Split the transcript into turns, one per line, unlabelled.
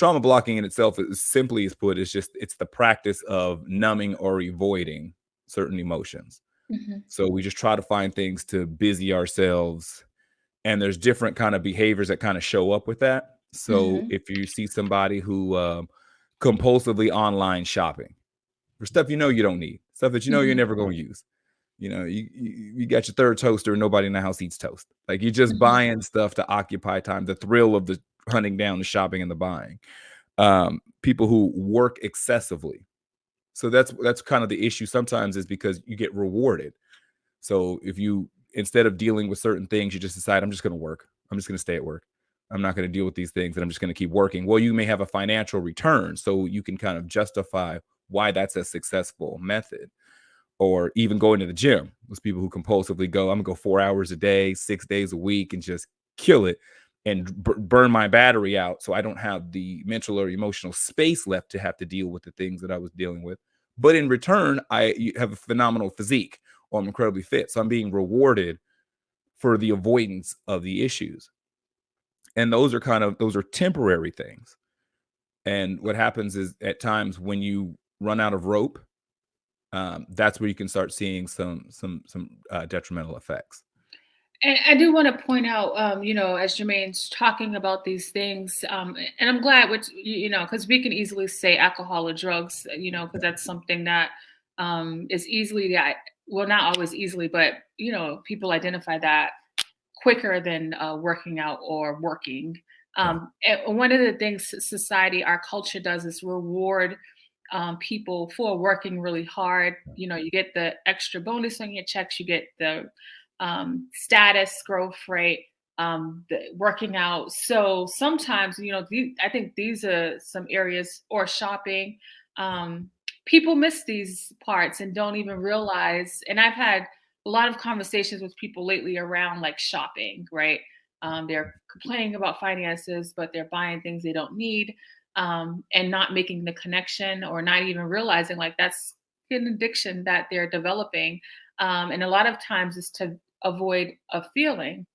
trauma blocking in itself is simply as put, it's the practice of numbing or avoiding certain emotions.
Mhm.
So we just try to find things to busy ourselves, and there's different kind of behaviors that kind of show up with that. So
Mhm.
if you see somebody who compulsively online shopping for stuff you don't need, stuff that you're
Mhm.
never going to use. You got your third toaster and nobody in the house eats toast. Like you're just
Mhm.
buying stuff to occupy time, the thrill of the hunting down, the shopping and the buying. People who work excessively. So that's kind of the issue sometimes, is because you get rewarded. So if you, instead of dealing with certain things, you just decide, I'm just going to work. I'm just going to stay at work. I'm not going to deal with these things and I'm just going to keep working. Well, you may have a financial return, so you can kind of justify why that's a successful method. Or even going to the gym. Those people who compulsively go, I'm gonna go 4 hours a day, 6 days a week, and just kill it and burn my battery out, so I don't have the mental or emotional space left to have to deal with the things that I was dealing with. But in return, I have a phenomenal physique, or I'm incredibly fit, so I'm being rewarded for the avoidance of the issues. And those are temporary things. And what happens is, at times when you run out of rope, that's where you can start seeing some detrimental effects.
And I do want to point out, as Jermaine's talking about these things, and I'm glad, which because we can easily say alcohol or drugs, because that's something that is easily, well, not always easily, but people identify that quicker than working out or working.
Yeah,
And one of the things society, our culture does is reward people for working really hard. You get the extra bonus on your checks, you get the status, growth rate, the working out. So sometimes, I think these are some areas, or shopping. Um, People miss these parts and don't even realize. And I've had a lot of conversations with people lately around like shopping, right? They're complaining about finances, but they're buying things they don't need, and not making the connection, or not even realizing like that's an addiction that they're developing. And a lot of times it's to avoid a feeling.